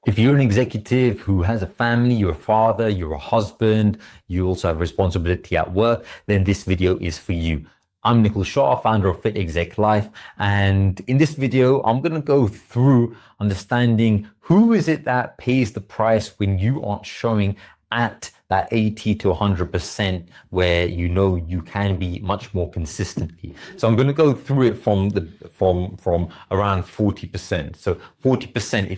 If you're an executive who has a family, you're a father, you're a husband, you also have responsibility at work, then this video is for you. I'm Nikhil Shah, founder of Exec Life, and in this video, I'm going to go through understanding who is it that pays the price when you aren't showing at that 80 to 100% where you know you can be much more consistently. So I'm going to go through it from around 40%. So 40%,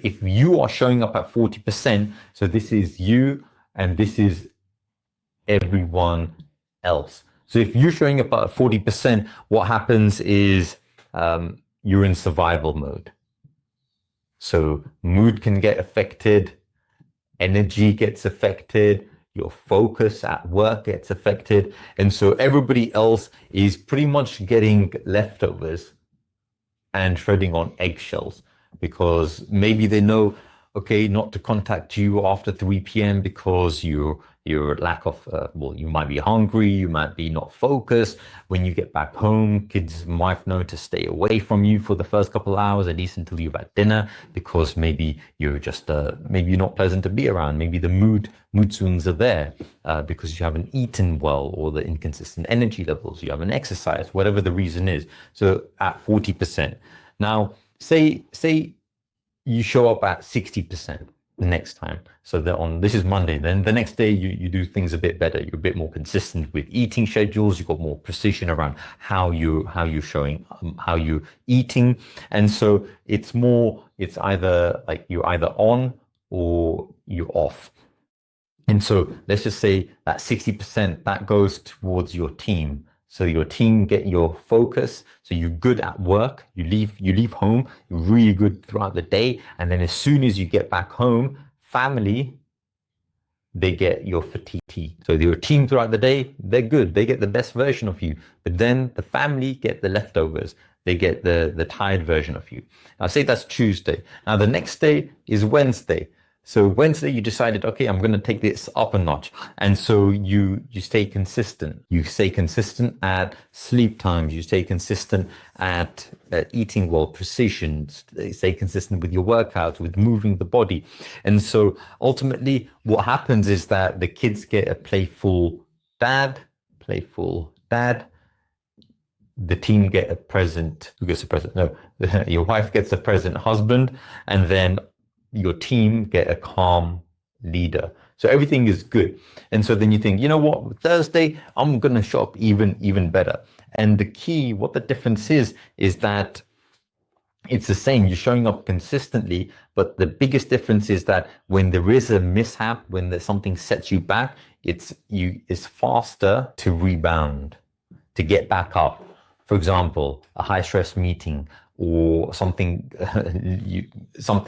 if you are showing up at 40%, so this is you and this is everyone else. So if you're showing up at 40%, what happens is you're in survival mode. So mood can get affected, energy gets affected, your focus at work gets affected. And so everybody else is pretty much getting leftovers and treading on eggshells because maybe they know, okay, not to contact you after 3 p.m. because your lack of, you might be hungry, you might be not focused. When you get back home, kids might know to stay away from you for the first couple of hours, at least until you've had dinner, because maybe you're just, maybe you're not pleasant to be around. Maybe the mood swings are there because you haven't eaten well, or the inconsistent energy levels, you haven't exercised, whatever the reason is. So at 40%. Now, say you show up at 60% the next time. So this is Monday, then the next day you do things a bit better. You're a bit more consistent with eating schedules. You've got more precision around how you're showing, how you're eating. And so it's either like you're either on or you're off. And so let's just say that 60%, that goes towards your team. So your team get your focus. So you're good at work. You leave home, you're really good throughout the day. And then as soon as you get back home, family, they get your fatigue. So your team throughout the day, they're good. They get the best version of you. But then the family get the leftovers. They get the tired version of you. Now say that's Tuesday. Now the next day is Wednesday. So Wednesday you decided, okay, I'm going to take this up a notch. And so you stay consistent. You stay consistent at sleep times. You stay consistent at eating well, precision, stay consistent with your workouts, with moving the body. And so ultimately what happens is that the kids get a playful dad. The team get a present. Who gets a present? No, your wife gets a present husband, and then your team get a calm leader. So everything is good. And so then you think, you know what, Thursday, I'm going to show up even better. And the key, what the difference is that it's the same. You're showing up consistently, but the biggest difference is that when there is a mishap, when there's something sets you back, it's faster to rebound, to get back up. For example, a high stress meeting, or something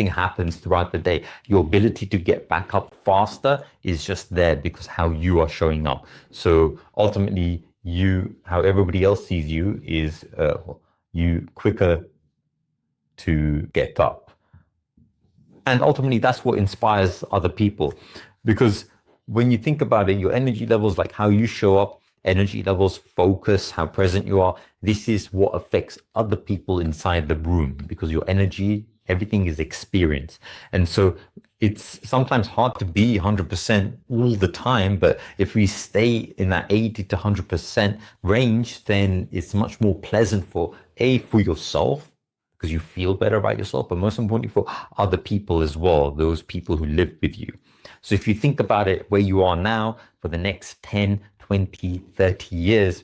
happens throughout the day, your ability to get back up faster is just there because how you are showing up. So ultimately, how everybody else sees you is you quicker to get up. And ultimately, that's what inspires other people. Because when you think about it, your energy levels, like how you show up, energy levels, focus, how present you are, this is what affects other people inside the room, because your energy, everything is experience. And so it's sometimes hard to be 100% all the time, but if we stay in that 80 to 100% range, then it's much more pleasant for yourself, because you feel better about yourself, but most importantly for other people as well, those people who live with you. So if you think about it, where you are now for the next 10, 20, 30 years,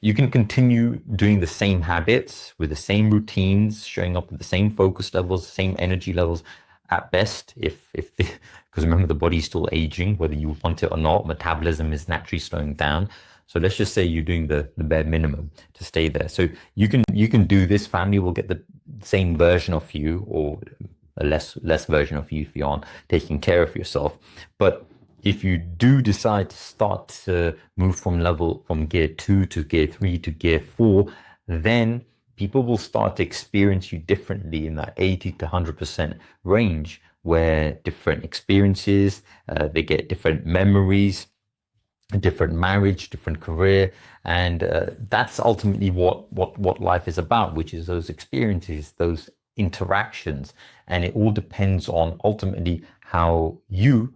you can continue doing the same habits with the same routines, showing up with the same focus levels, the same energy levels at best, because remember, the body's still aging, whether you want it or not. Metabolism is naturally slowing down. So let's just say you're doing the bare minimum to stay there. So you can do this. Family will get the same version of you, or a less version of you if you aren't taking care of yourself. But if you do decide to start to move from gear 2 to gear 3 to gear 4, then people will start to experience you differently in that 80 to 100% range, where different experiences, they get different memories, a different marriage, different career. And that's ultimately what life is about, which is those experiences, those interactions. And it all depends on ultimately how you